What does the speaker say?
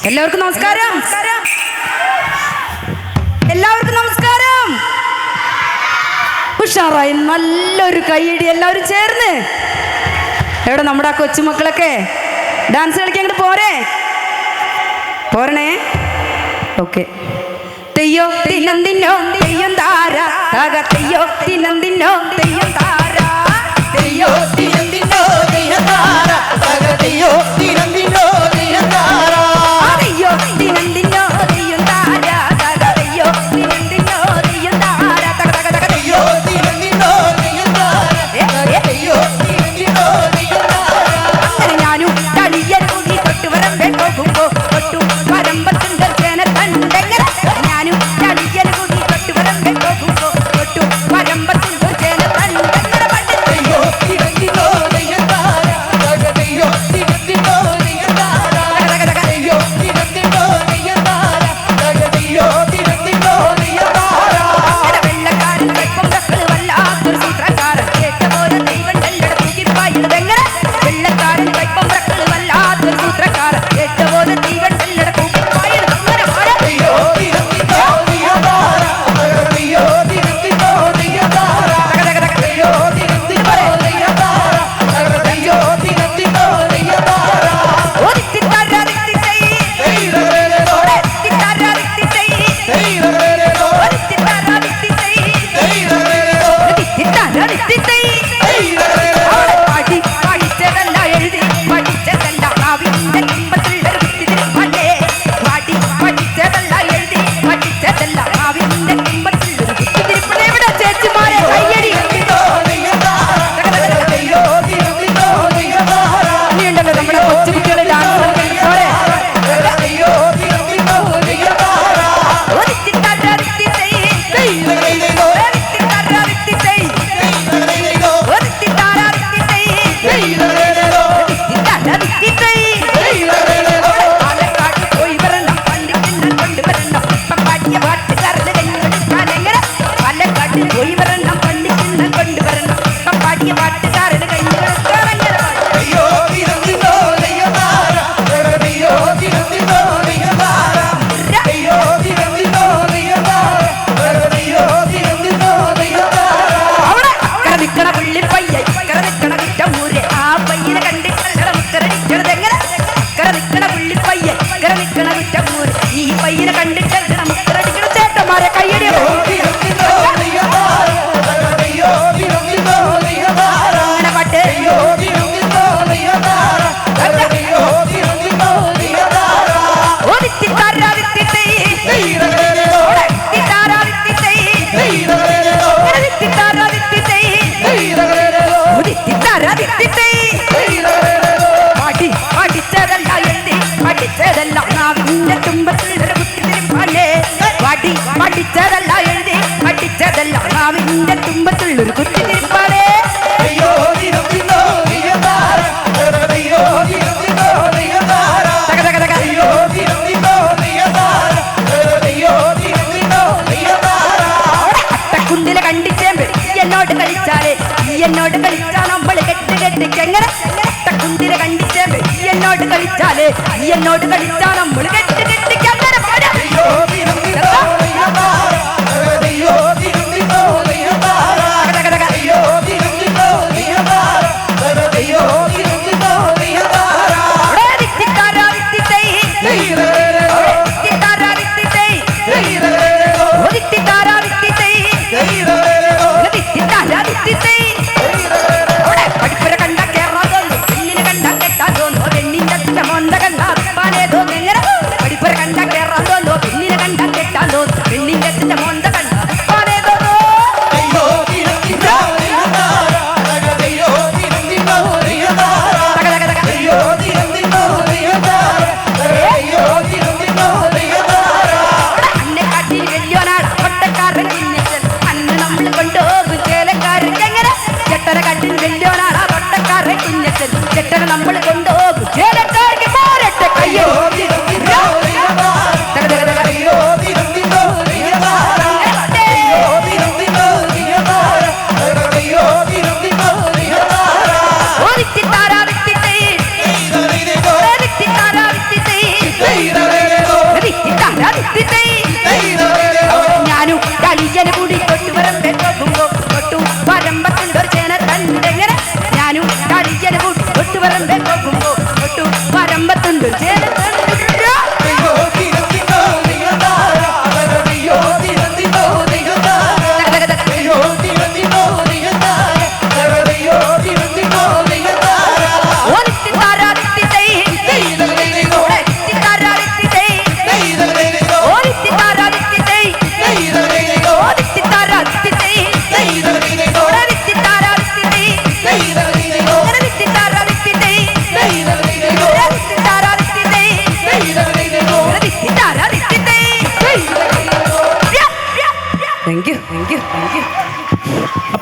എല്ലാവർക്കും നമസ്കാരം. എല്ലാവർക്കും നമസ്കാരം. ഉഷാറായി നല്ലൊരു കൈയടി എല്ലാവരും ചേർന്ന്. എവിടെ നമ്മുടെ ആ കൊച്ചുമക്കളൊക്കെ ഡാൻസ് കളിക്കാൻ അങ്ങോട്ട് പോരണേ. ഓക്കെ. തെയ്യോ തിന്നോ തെയ്യം താര തക തെയ്യോ തിന്നോ തെയ്യം താര തെയ്യോ തിന്നോ തെയ്യം താര തക തെയ്യോ തിന്നോ തെയ്യം താര തെയ്യോ തിന്നോ തെയ്യം താര തക തെയ്യോ തിന്നോ തെയ്യം താര തക തക തക തെയ്യോ തിന്നോ തെയ്യം താര തക തെയ്യോ തിന്നോ തെയ്യം താര. അങ്ങനെ ഞാനും കളിയൻ കൂടി തൊട്ടുവരം പോകുമ്പോ തൊട്ടു വരമ്പത്തിന്റെ ചേന കണ്ടെങ്ങനെ ഞാനും കളിയൻ കൂടി തൊട്ടുവരം പോകുമ്പോ തൊട്ടു വരമ്പത്തിന്റെ ചേന കണ്ടെങ്ങനെ പണ്ടെയ്യോ തിന്നോ തെയ്യം താര തക തെയ്യോ തിന്നോ തെയ്യം താര തക തക തെയ്യോ തിന്നോ തെയ്യം താര തക തെയ്യോ തിന്നോ തെയ്യം താര. വെള്ളക്കാരൻ കൈപ്പൊങ്കക്കൾ വല്ലാത്തൊരു സൂത്രക്കാരൻ കേട്ടപോലെ ദൈവം എല്ലട തൂക്കിപ്പായുന്നതെങ്ങനെ വെള്ളക്കാരൻ കൈപ്പൊങ്കക്കൾ വല്ലാത്തൊരു സൂത്രക്കാരൻ കേട്ടപോലെ ദൈവം എല്ലട തൂക്കിപ്പായുന്നത് അങ്ങനെ തെയ്യോ തിന്നോ തെയ്യം താര തക തെയ്യോ തിന്നോ തെയ്യം താര തക തക തക തെയ്യോ തിന്നോ തെയ്യം താര തക തെയ്യോ തിന്നോ തെയ്യം താര. ഈ പയ്യനെ കണ്ടിട്ട് നമുക്ക് ചേട്ടന്മാരെ കയ്യടിയോ പാട്ട് പഠിച്ചതല്ല നാവിന്റെ തുമ്പത്തിലൊരു കുത്തിരിപ്പാലേ പഠിച്ചതല്ല എഴുതി പഠിച്ചതല്ല നാവിന്റെ തുമ്പത്തിലൊരു കുത്തിരിപ്പാലേ. അട്ടക്കുണ്ടിലെ കണ്ടിച്ചേമ്പ് എന്നോട് കളിച്ചാലേ എന്നോട് കളിച്ചാ നമ്മള് കെട്ടിക്കെങ്ങനെ അട്ടക്കുണ്ടിലെ കണ്ടിച്ചേമ്പ് എന്നോട് കളിച്ചാലേ എന്നോട് കളിച്ചാ നമ്മള് കെട്ടിക്കങ്ങനെ പഠിപ്പുര കണ്ട കേറാതോന്നു പെണ്ണിനെ കണ്ട കെട്ടാതോന്നു പെണ്ണിന്റെ മൊന്ത കണ്ട പഠിപ്പുര കണ്ട കേറാതോന്നു പെണ്ണിനെ കണ്ട തന്റെ